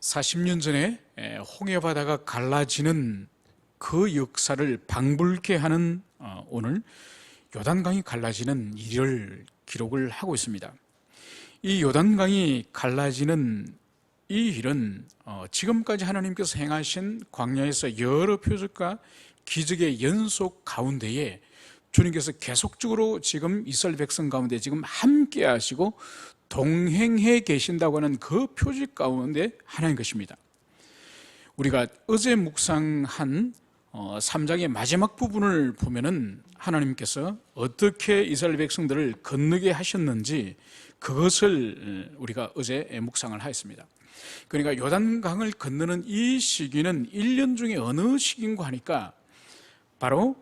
40년 전에 홍해 바다가 갈라지는 그 역사를 방불케 하는 오늘 요단강이 갈라지는 일을 기록을 하고 있습니다. 이 요단강이 갈라지는 이 일은 지금까지 하나님께서 행하신 광야에서 여러 표적과 기적의 연속 가운데에 주님께서 계속적으로 지금 이스라엘 백성 가운데 지금 함께 하시고 동행해 계신다고 하는 그 표적 가운데 하나인 것입니다. 우리가 어제 묵상한 3장의 마지막 부분을 보면은 하나님께서 어떻게 이스라엘 백성들을 건너게 하셨는지 그것을 우리가 어제 묵상을 하였습니다. 그러니까 요단강을 건너는 이 시기는 1년 중에 어느 시기인가 하니까 바로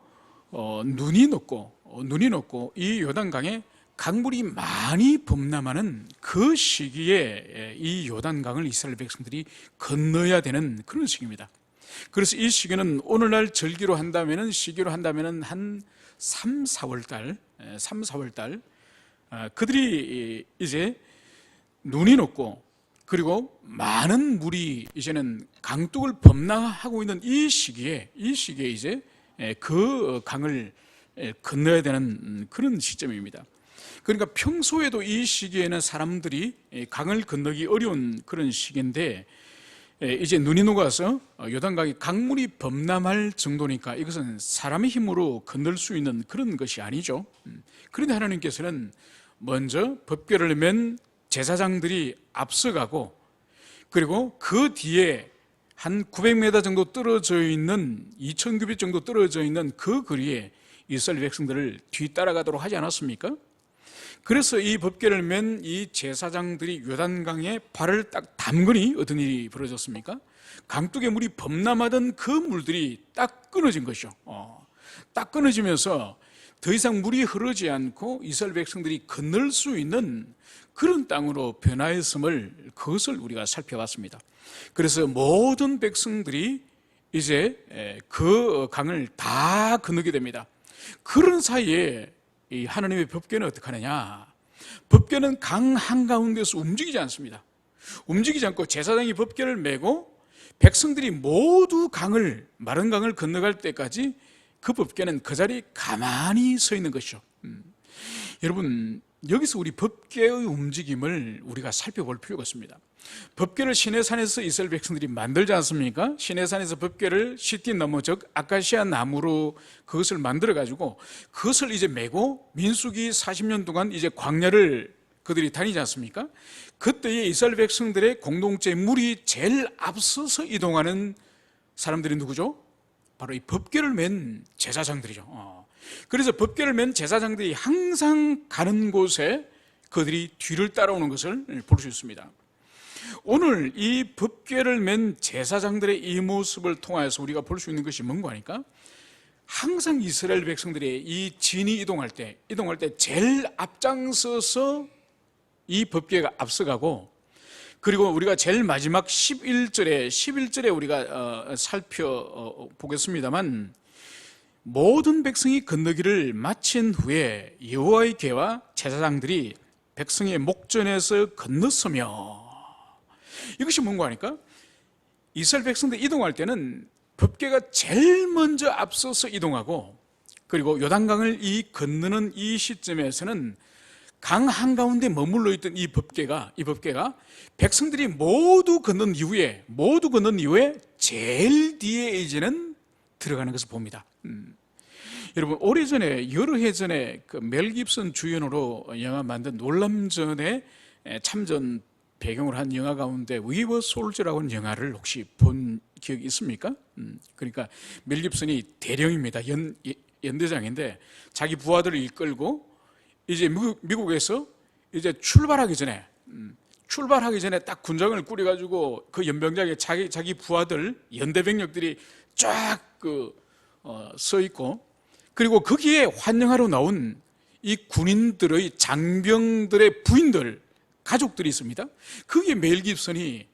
눈이 녹고 이 요단강에 강물이 많이 범람하는 그 시기에 이 요단강을 이스라엘 백성들이 건너야 되는 그런 시기입니다. 그래서 이 시기는 오늘날 절기로 한다면은 시기로 한다면은 한 3, 4월 달 그들이 이제 눈이 녹고 그리고 많은 물이 이제는 강둑을 범람하고 있는 이 시기에 이제 그 강을 건너야 되는 그런 시점입니다. 그러니까 평소에도 이 시기에는 사람들이 강을 건너기 어려운 그런 시기인데 이제 눈이 녹아서 요단강이 강물이 범람할 정도니까 이것은 사람의 힘으로 건널 수 있는 그런 것이 아니죠. 그런데 하나님께서는 먼저 법궤를 맨 제사장들이 앞서가고 그리고 그 뒤에 한 900m 정도 떨어져 있는 2000규빗 정도 떨어져 있는 그 거리에 이스라엘 백성들을 뒤따라가도록 하지 않았습니까? 그래서 이 법궤를 맨 이 제사장들이 요단강에 발을 딱 담그니 어떤 일이 벌어졌습니까? 강둑의 물이 범람하던 그 물들이 딱 끊어진 것이죠. 딱 끊어지면서 더 이상 물이 흐르지 않고 이스라엘 백성들이 건널 수 있는 그런 땅으로 변화했음을 그것을 우리가 살펴봤습니다. 그래서 모든 백성들이 이제 그 강을 다 건너게 됩니다. 그런 사이에 이 하나님의 법궤는 어떻게 하느냐? 법궤는 강 한가운데서 움직이지 않습니다. 움직이지 않고 제사장이 법궤를 메고 백성들이 모두 마른 강을 건너갈 때까지 그 법궤는 그 자리에 가만히 서 있는 것이죠. 여러분, 여기서 우리 법궤의 움직임을 우리가 살펴볼 필요가 있습니다. 법궤를 시내산에서 이스라엘 백성들이 만들지 않습니까? 시내산에서 법궤를 시틴 나무, 즉 아카시아 나무로 그것을 만들어 가지고 그것을 이제 메고 민수기 40년 동안 이제 광야를 그들이 다니지 않습니까? 그때의 이스라엘 백성들의 공동체 물이 제일 앞서서 이동하는 사람들이 누구죠? 바로 이 법궤를 맨 제사장들이죠. 그래서 법궤를 맨 제사장들이 항상 가는 곳에 그들이 뒤를 따라오는 것을 볼 수 있습니다. 오늘 이 법궤를 맨 제사장들의 이 모습을 통하여서 우리가 볼 수 있는 것이 뭔가 하니까 항상 이스라엘 백성들의 이 진이 이동할 때 제일 앞장서서 이 법궤가 앞서가고 그리고 우리가 제일 마지막 11절에 우리가 살펴보겠습니다만 모든 백성이 건너기를 마친 후에 여호와의 궤와 제사장들이 백성의 목전에서 건넜으며 이것이 뭔가 하니까 이스라엘 백성들이 이동할 때는 법궤가 제일 먼저 앞서서 이동하고 그리고 요단강을 건너는 이 시점에서는 강 한가운데 머물러 있던 이 법궤가 백성들이 모두 건넌 이후에 제일 뒤에 이제는 들어가는 것을 봅니다. 여러분, 오래전에 여러 해 전에 그 멜 깁슨 주연으로 영화 만든 놀람전의 참전 배경으로 한 영화 가운데 위버 솔저라고 하는 영화를 혹시 본 기억이 있습니까? 그러니까 멜 깁슨이 대령입니다. 연대장인데 자기 부하들을 이끌고 이제 미국에서 이제 출발하기 전에 딱 군정을 꾸려가지고 그 연병장에 자기 부하들 연대병력들이 쫙 서 있고 그리고 거기에 환영하러 나온 이 군인들의 장병들의 부인들 가족들이 있습니다. 거기에 멜 깁슨이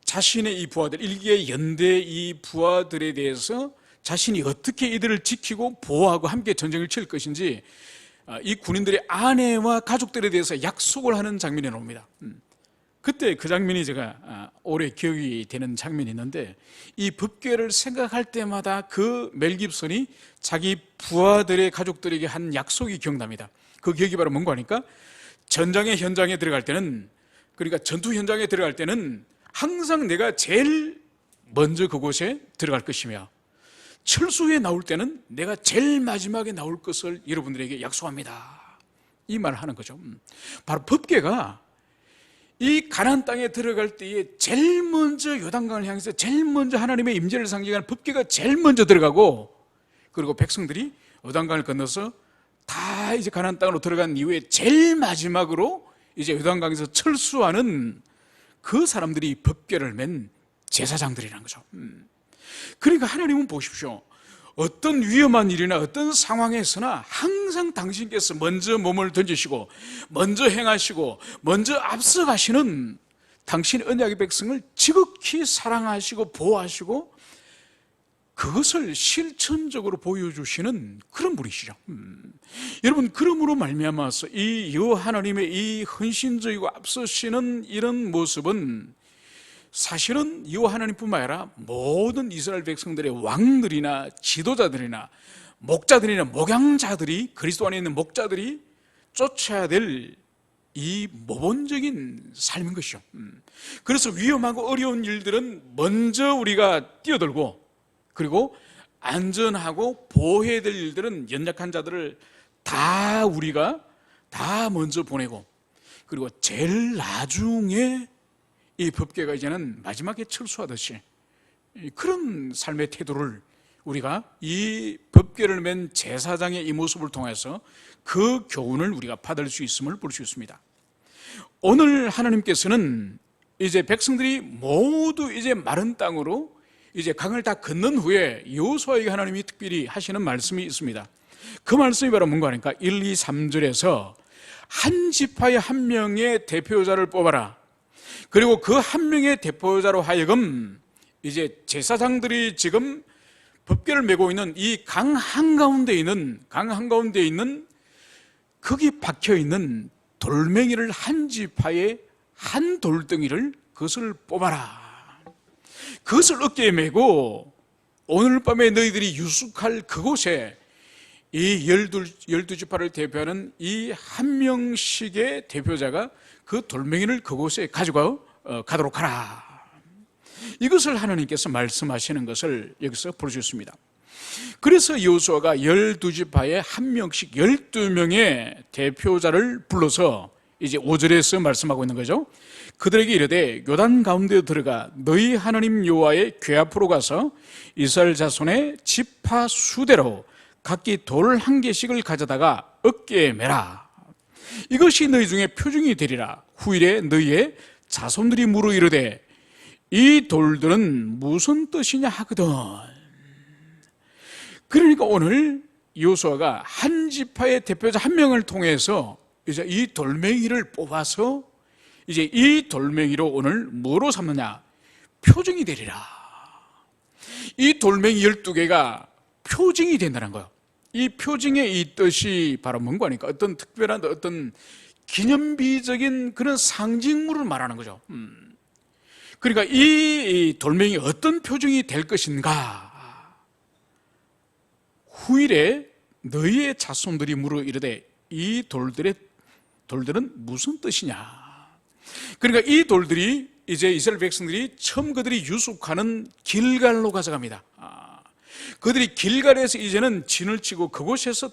자신의 이 부하들, 일개 연대 이 부하들에 대해서 자신이 어떻게 이들을 지키고 보호하고 함께 전쟁을 치를 것인지 이 군인들의 아내와 가족들에 대해서 약속을 하는 장면이 나옵니다. 그때 그 장면이 제가 오래 기억이 되는 장면이 있는데, 이 법궤를 생각할 때마다 그 멜 깁슨이 자기 부하들의 가족들에게 한 약속이 기억납니다. 그 기억이 바로 뭔가 하니까, 전장의 현장에 들어갈 때는, 그러니까 전투 현장에 들어갈 때는 항상 내가 제일 먼저 그곳에 들어갈 것이며, 철수에 나올 때는 내가 제일 마지막에 나올 것을 여러분들에게 약속합니다. 이 말을 하는 거죠. 바로 법궤가 이 가나안 땅에 들어갈 때에 제일 먼저 요단강을 향해서 제일 먼저 하나님의 임재를 상징하는 법궤가 제일 먼저 들어가고, 그리고 백성들이 요단강을 건너서 다 이제 가나안 땅으로 들어간 이후에 제일 마지막으로 이제 요단강에서 철수하는 그 사람들이 법궤를 맨 제사장들이라는 거죠. 그러니까 하나님은 보십시오, 어떤 위험한 일이나 어떤 상황에서나 항상 당신께서 먼저 몸을 던지시고 먼저 행하시고 먼저 앞서가시는 당신의 언약의 백성을 지극히 사랑하시고 보호하시고 그것을 실천적으로 보여주시는 그런 분이시죠. 여러분, 그러므로 말미암아서 이 여호와 하나님의 이 헌신적이고 앞서시는 이런 모습은 사실은 여호와 하나님뿐만 아니라 모든 이스라엘 백성들의 왕들이나 지도자들이나 목자들이나 목양자들이, 그리스도 안에 있는 목자들이 쫓아야 될 이 모범적인 삶인 것이죠. 그래서 위험하고 어려운 일들은 먼저 우리가 뛰어들고, 그리고 안전하고 보호해야 될 일들은 연약한 자들을 다 우리가 다 먼저 보내고, 그리고 제일 나중에 이 법궤가 이제는 마지막에 철수하듯이 그런 삶의 태도를 우리가 이 법궤를 맨 제사장의 이 모습을 통해서 그 교훈을 우리가 받을 수 있음을 볼 수 있습니다. 오늘 하나님께서는 이제 백성들이 모두 이제 마른 땅으로 이제 강을 다 건넌 후에 여호수아에게 하나님이 특별히 하시는 말씀이 있습니다. 그 말씀이 바로 뭔가 하니까 1, 2, 3절에서 한 지파의 한 명의 대표자를 뽑아라. 그리고 그 한 명의 대표자로 하여금 이제 제사장들이 지금 법궤를 메고 있는 이 강 한가운데 있는 거기 박혀 있는 돌멩이를, 한 지파의 한 돌덩이를 그것을 뽑아라. 그것을 어깨에 메고 오늘 밤에 너희들이 유숙할 그곳에 이 12지파를 대표하는 이 한 명씩의 대표자가 그 돌멩이를 그곳에 가지고 가도록 하라. 이것을 하나님께서 말씀하시는 것을 여기서 볼 수 있습니다. 그래서 여호수아가 12지파에 한 명씩 12명의 대표자를 불러서 이제 5절에서 말씀하고 있는 거죠. 그들에게 이르되 요단 가운데 들어가 너희 하나님 여호와의 궤 앞으로 가서 이스라엘 자손의 지파 수대로 각기 돌 한 개씩을 가져다가 어깨에 메라. 이것이 너희 중에 표징이 되리라. 후일에 너희의 자손들이 물어 이르되 이 돌들은 무슨 뜻이냐 하거든. 그러니까 오늘 여호수아가 한 지파의 대표자 한 명을 통해서 이제 이 돌멩이를 뽑아서 이제 이 돌멩이로 오늘 뭐로 삼느냐? 표징이 되리라. 이 돌멩이 12개가 표징이 된다는 거예요. 이 표징의 이 뜻이 바로 뭔가 하니까 어떤 특별한 어떤 기념비적인 그런 상징물을 말하는 거죠. 그러니까 이 돌멩이 어떤 표징이 될 것인가? 후일에 너희의 자손들이 물어 이르되 이 돌들은 무슨 뜻이냐? 그러니까 이 돌들이 이제 이스라엘 백성들이 처음 그들이 유숙하는 길갈로 가져갑니다. 그들이 길갈에서 이제는 진을 치고 그곳에서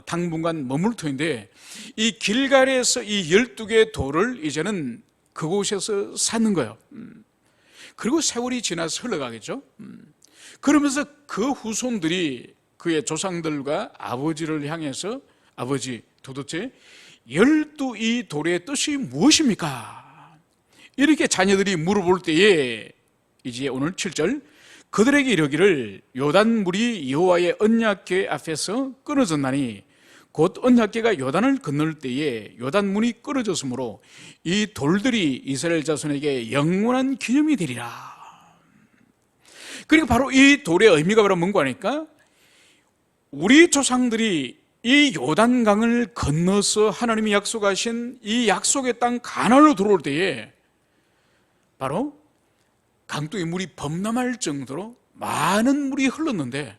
당분간 머물 터인데, 이 길갈에서 이 12개의 돌을 이제는 그곳에서 쌓는 거예요. 그리고 세월이 지나서 흘러가겠죠. 그러면서 그 후손들이 그의 조상들과 아버지를 향해서 아버지 도대체 12이 돌의 뜻이 무엇입니까? 이렇게 자녀들이 물어볼 때에 이제 오늘 7절 그들에게 이르기를 요단물이 여호와의 언약궤 앞에서 끊어졌나니 곧 언약궤가 요단을 건널 때에 요단문이 끊어졌으므로 이 돌들이 이스라엘 자손에게 영원한 기념이 되리라. 그러니까 바로 이 돌의 의미가 바로 뭔가 하니까 우리 조상들이 이 요단강을 건너서 하나님이 약속하신 이 약속의 땅 가나안으로 들어올 때에 바로 강둑의 물이 범람할 정도로 많은 물이 흘렀는데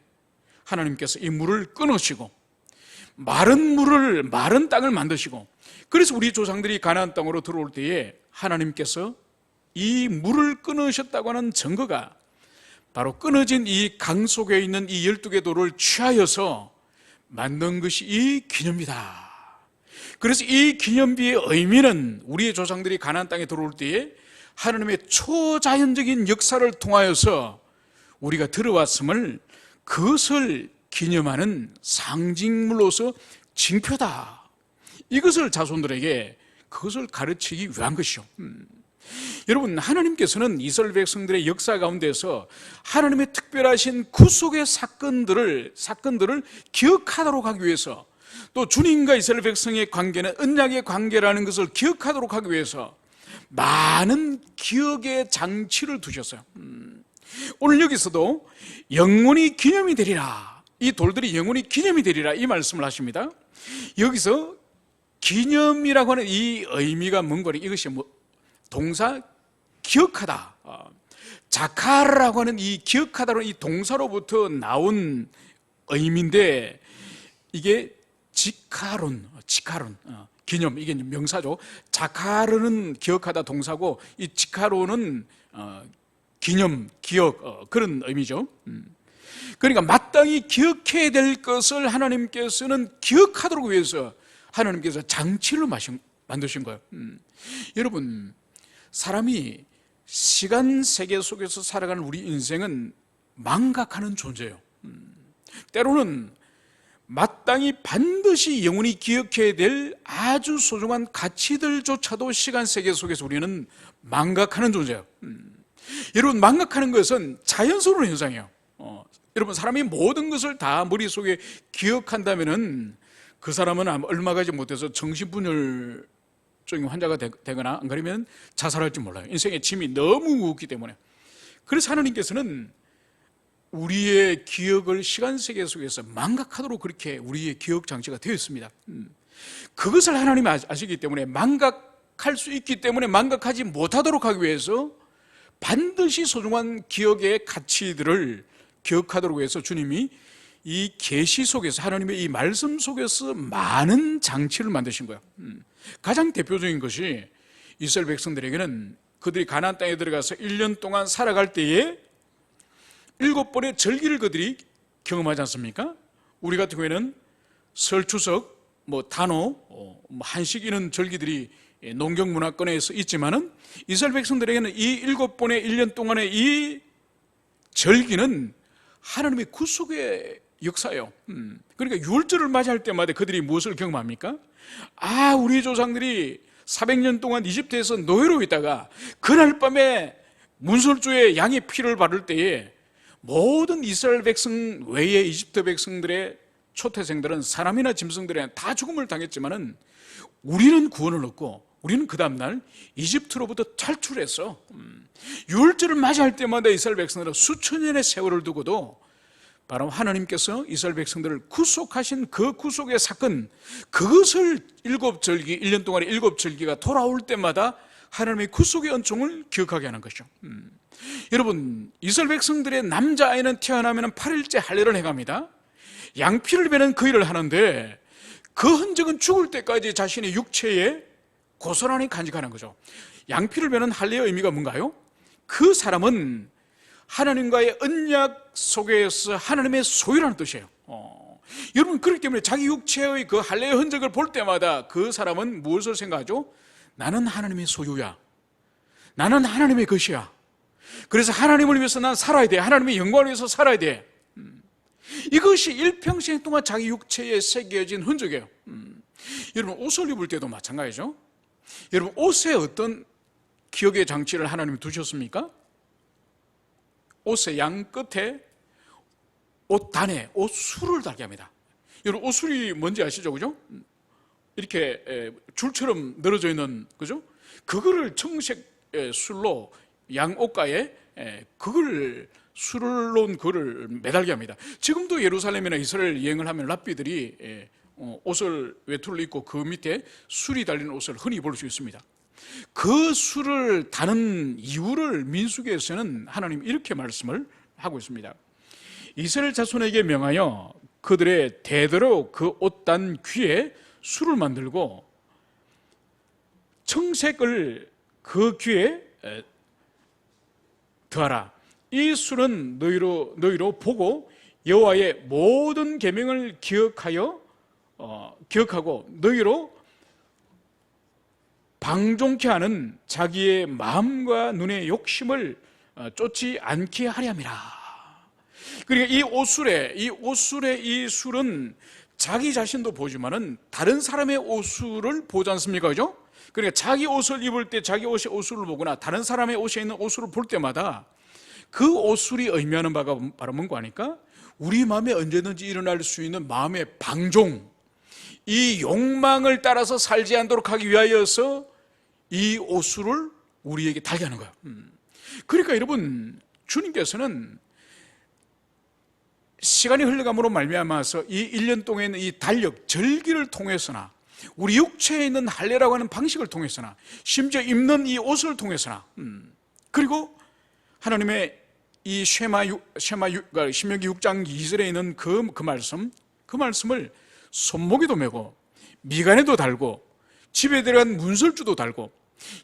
하나님께서 이 물을 끊으시고 마른 땅을 만드시고, 그래서 우리 조상들이 가나안 땅으로 들어올 때에 하나님께서 이 물을 끊으셨다고 하는 증거가 바로 끊어진 이 강 속에 있는 이 12개 돌을 취하여서 만든 것이 이 기념비다. 그래서 이 기념비의 의미는 우리의 조상들이 가나안 땅에 들어올 때에 하나님의 초자연적인 역사를 통하여서 우리가 들어왔음을, 그것을 기념하는 상징물로서 징표다. 이것을 자손들에게 그것을 가르치기 위한 것이죠. 여러분, 하나님께서는 이스라엘 백성들의 역사 가운데서 하나님의 특별하신 구속의 사건들을 기억하도록 하기 위해서, 또 주님과 이스라엘 백성의 관계는 언약의 관계라는 것을 기억하도록 하기 위해서 많은 기억의 장치를 두셨어요. 오늘 여기서도 영원히 기념이 되리라, 이 돌들이 영원히 기념이 되리라, 이 말씀을 하십니다. 여기서 기념이라고 하는 이 의미가 뭔가를, 이것이 동사 기억하다, 자카라고 하는 이 기억하다라는 이 동사로부터 나온 의미인데, 이게 지카론, 기념, 이게 명사죠. 자카르는 기억하다 동사고, 이 지카론은 기념, 기억, 그런 의미죠. 그러니까 마땅히 기억해야 될 것을 하나님께서는 기억하도록 위해서 하나님께서 장치를 만드신 거예요. 여러분, 사람이 시간 세계 속에서 살아가는 우리 인생은 망각하는 존재예요. 때로는 마땅히 반드시 영원히 기억해야 될 아주 소중한 가치들조차도 시간 세계 속에서 우리는 망각하는 존재예요. 여러분, 망각하는 것은 자연스러운 현상이에요. 여러분, 사람이 모든 것을 다 머릿속에 기억한다면은 그 사람은 얼마 가지 못해서 정신분열증 환자가 되거나 안 그러면 자살할지 몰라요. 인생의 짐이 너무 무겁기 때문에. 그래서 하나님께서는 우리의 기억을 시간 세계 속에서 망각하도록 그렇게 우리의 기억 장치가 되어 있습니다. 그것을 하나님이 아시기 때문에, 망각할 수 있기 때문에 망각하지 못하도록 하기 위해서 반드시 소중한 기억의 가치들을 기억하도록 해서 주님이 이 계시 속에서, 하나님의 이 말씀 속에서 많은 장치를 만드신 거예요. 가장 대표적인 것이 이스라엘 백성들에게는 그들이 가나안 땅에 들어가서 1년 동안 살아갈 때에 7번의 절기를 그들이 경험하지 않습니까? 우리 같은 경우에는 설, 추석, 단오, 한식, 이런 절기들이 농경문화권에서 있지만은 이스라엘 백성들에게는 이 7번의 1년 동안의 이 절기는 하나님의 구속의 역사예요. 그러니까 유월절을 맞이할 때마다 그들이 무엇을 경험합니까? 우리 조상들이 400년 동안 이집트에서 노예로 있다가 그날 밤에 문설주에 양의 피를 바를 때에 모든 이스라엘 백성 외에 이집트 백성들의 초태생들은, 사람이나 짐승들은 다 죽음을 당했지만은 우리는 구원을 얻고, 우리는 그 다음날 이집트로부터 탈출해서 유월절을 맞이할 때마다 이스라엘 백성들은 수천 년의 세월을 두고도 바로 하나님께서 이스라엘 백성들을 구속하신 그 구속의 사건, 그것을 7절기, 1년 동안의 7절기가 돌아올 때마다 하나님의 구속의恩총을 기억하게 하는 것이죠. 여러분, 이스라엘 백성들의 남자아이는 태어나면 8일째 할례를 해갑니다. 양피를 베는 그 일을 하는데 그 흔적은 죽을 때까지 자신의 육체에 고스란히 간직하는 거죠. 양피를 베는 할례의 의미가 뭔가요? 그 사람은 하나님과의 언약 속에서 하나님의 소유라는 뜻이에요. 여러분, 그렇기 때문에 자기 육체의 그 할례의 흔적을 볼 때마다 그 사람은 무엇을 생각하죠? 나는 하나님의 소유야. 나는 하나님의 것이야. 그래서 하나님을 위해서 난 살아야 돼. 하나님의 영광을 위해서 살아야 돼. 이것이 일평생 동안 자기 육체에 새겨진 흔적이에요. 여러분, 옷을 입을 때도 마찬가지죠. 여러분, 옷에 어떤 기억의 장치를 하나님이 두셨습니까? 옷의 양 끝에 옷단에 옷술을 달게 합니다. 여러분, 옷술이 뭔지 아시죠? 그죠? 이렇게 줄처럼 늘어져 있는, 그죠? 그거를 청색 술로 양 옷가에 그걸 술을 놓은 그를 매달게 합니다. 지금도 예루살렘이나 이스라엘 여행을 하면 랍비들이 옷을 외투를 입고 그 밑에 술이 달린 옷을 흔히 볼 수 있습니다. 그 수를 다는 이유를 민수기에서는 하나님 이렇게 말씀을 하고 있습니다. 이스라엘 자손에게 명하여 그들의 대대로 그 옷단 귀에 수를 만들고 청색을 그 귀에 더하라. 이 수는 너희로 보고 여호와의 모든 계명을 기억하고 너희로 방종케 하는 자기의 마음과 눈의 욕심을 쫓지 않게 하려 함이라. 그러니까 이 옷술의 이 술은 자기 자신도 보지만은 다른 사람의 옷술을 보지 않습니까? 그죠? 그러니까 자기 옷을 입을 때 자기 옷의 옷술을 보거나 다른 사람의 옷에 있는 옷술을 볼 때마다 그 옷술이 의미하는 바가 바로 뭔가 하니까 우리 마음에 언제든지 일어날 수 있는 마음의 방종, 이 욕망을 따라서 살지 않도록 하기 위하여서 이 옷술을 우리에게 달게 하는 거예요. 그러니까 여러분, 주님께서는 시간이 흘러감으로 말미암아서 이 1년 동안에 있는 이 달력, 절기를 통해서나 우리 육체에 있는 할례라고 하는 방식을 통해서나 심지어 입는 이 옷을 통해서나 그리고 하나님의 이 신명기 6장 2절에 있는 그 말씀을 손목에도 메고 미간에도 달고 집에 들어간 문설주도 달고,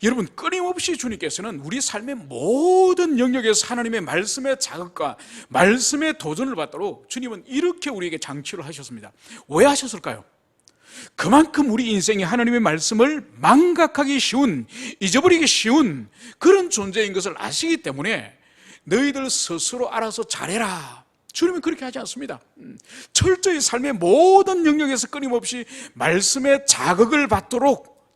여러분 끊임없이 주님께서는 우리 삶의 모든 영역에서 하나님의 말씀의 자극과 말씀의 도전을 받도록 주님은 이렇게 우리에게 장치를 하셨습니다. 왜 하셨을까요? 그만큼 우리 인생이 하나님의 말씀을 망각하기 쉬운, 잊어버리기 쉬운 그런 존재인 것을 아시기 때문에 너희들 스스로 알아서 잘해라. 주님은 그렇게 하지 않습니다. 철저히 삶의 모든 영역에서 끊임없이 말씀의 자극을 받도록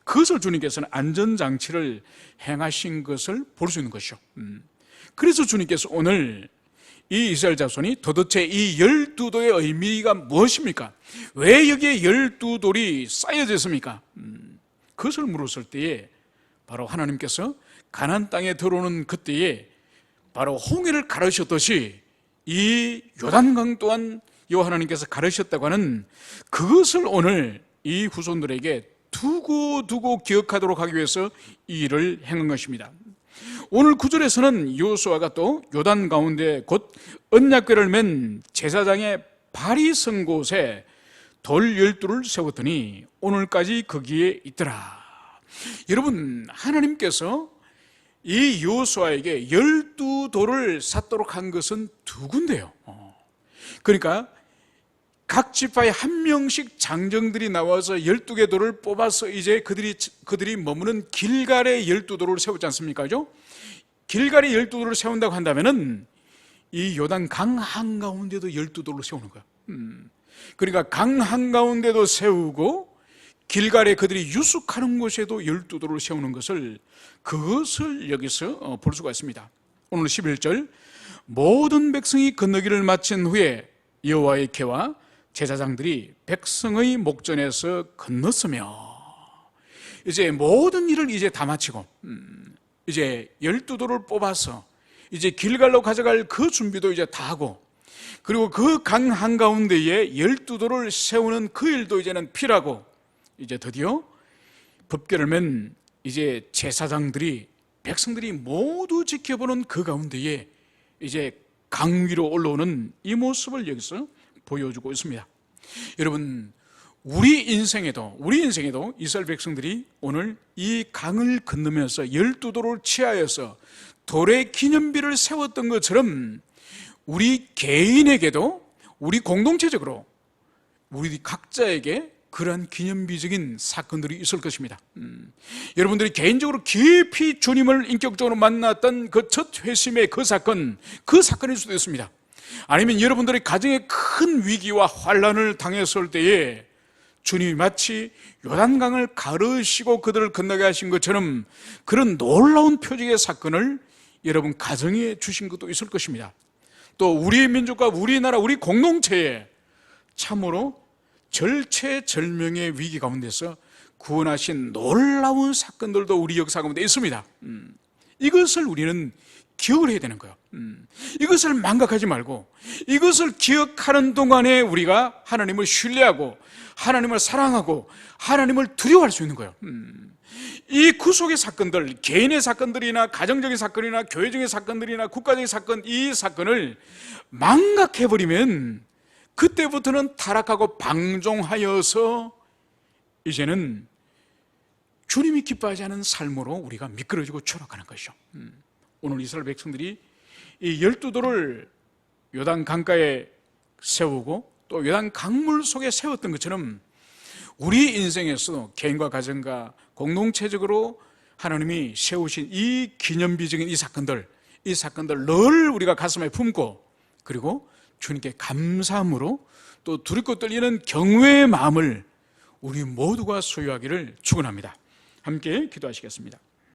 그것을 주님께서는 안전장치를 행하신 것을 볼 수 있는 것이죠. 그래서 주님께서 오늘 이 이스라엘 자손이 도대체 이 12도의 의미가 무엇입니까? 왜 여기에 12돌이 쌓여져 있습니까? 그것을 물었을 때에 바로 하나님께서 가나안 땅에 들어오는 그때에 바로 홍해를 가르셨듯이 이 요단강 또한 여호와 하나님께서 가르셨다고 하는 그것을 오늘 이 후손들에게 두고 기억하도록 하기 위해서 이 일을 행한 것입니다. 오늘 9절에서는 여호수아가 또 요단 가운데 곧 언약궤를 맨 제사장의 발이 선 곳에 돌 12를 세웠더니 오늘까지 거기에 있더라. 여러분, 하나님께서 이 여호수아에게 12돌을 쌓도록 한 것은 두 군데요. 그러니까 각 지파에 한 명씩 장정들이 나와서 12개 돌을 뽑아서 이제 그들이 머무는 길갈에 12돌을 세웠지 않습니까? 그죠? 길갈에 12돌을 세운다고 한다면은 이 요단 강 한가운데도 12돌을 세우는 거야. 그러니까 강 한가운데도 세우고 길갈에 그들이 유숙하는 곳에도 12돌을 세우는 그것을 여기서 볼 수가 있습니다. 오늘 11절, 모든 백성이 건너기를 마친 후에 여호와의 궤와 제사장들이 백성의 목전에서 건넜으며, 이제 모든 일을 이제 다 마치고 이제 12돌을 뽑아서 이제 길갈로 가져갈 그 준비도 이제 다 하고, 그리고 그 강 한가운데에 12돌을 세우는 그 일도 이제는 필요하고, 이제 드디어 법궤를 맨 이제 제사장들이, 백성들이 모두 지켜보는 그 가운데에 이제 강 위로 올라오는 이 모습을 여기서 보여주고 있습니다. 여러분, 우리 인생에도 이스라엘 백성들이 오늘 이 강을 건너면서 12돌을 취하여서 돌의 기념비를 세웠던 것처럼 우리 개인에게도, 우리 공동체적으로 우리 각자에게 그러한 기념비적인 사건들이 있을 것입니다. 여러분들이 개인적으로 깊이 주님을 인격적으로 만났던 그 첫 회심의 그 사건일 수도 있습니다. 아니면 여러분들의 가정에 큰 위기와 환란을 당했을 때에 주님이 마치 요단강을 가르시고 그들을 건너게 하신 것처럼 그런 놀라운 표적의 사건을 여러분 가정에 주신 것도 있을 것입니다. 또 우리의 민족과 우리나라, 우리 공동체에 참으로 절체절명의 위기 가운데서 구원하신 놀라운 사건들도 우리 역사 가운데 있습니다. 이것을 우리는 기억을 해야 되는 거예요. 이것을 망각하지 말고 이것을 기억하는 동안에 우리가 하나님을 신뢰하고 하나님을 사랑하고 하나님을 두려워할 수 있는 거예요. 이 구속의 사건들, 개인의 사건들이나 가정적인 사건이나 교회적인 사건들이나 국가적인 사건, 이 사건을 망각해버리면 그때부터는 타락하고 방종하여서 이제는 주님이 기뻐하지 않은 삶으로 우리가 미끄러지고 추락하는 것이죠. 오늘 이스라엘 백성들이 이 12도를 요단 강가에 세우고 또 요단 강물 속에 세웠던 것처럼 우리 인생에서 개인과 가정과 공동체적으로 하나님이 세우신 이 기념비적인 이 사건들 늘 우리가 가슴에 품고, 그리고 주님께 감사함으로 또 두렵고 떨리는 경외의 마음을 우리 모두가 소유하기를 축원합니다. 함께 기도하시겠습니다.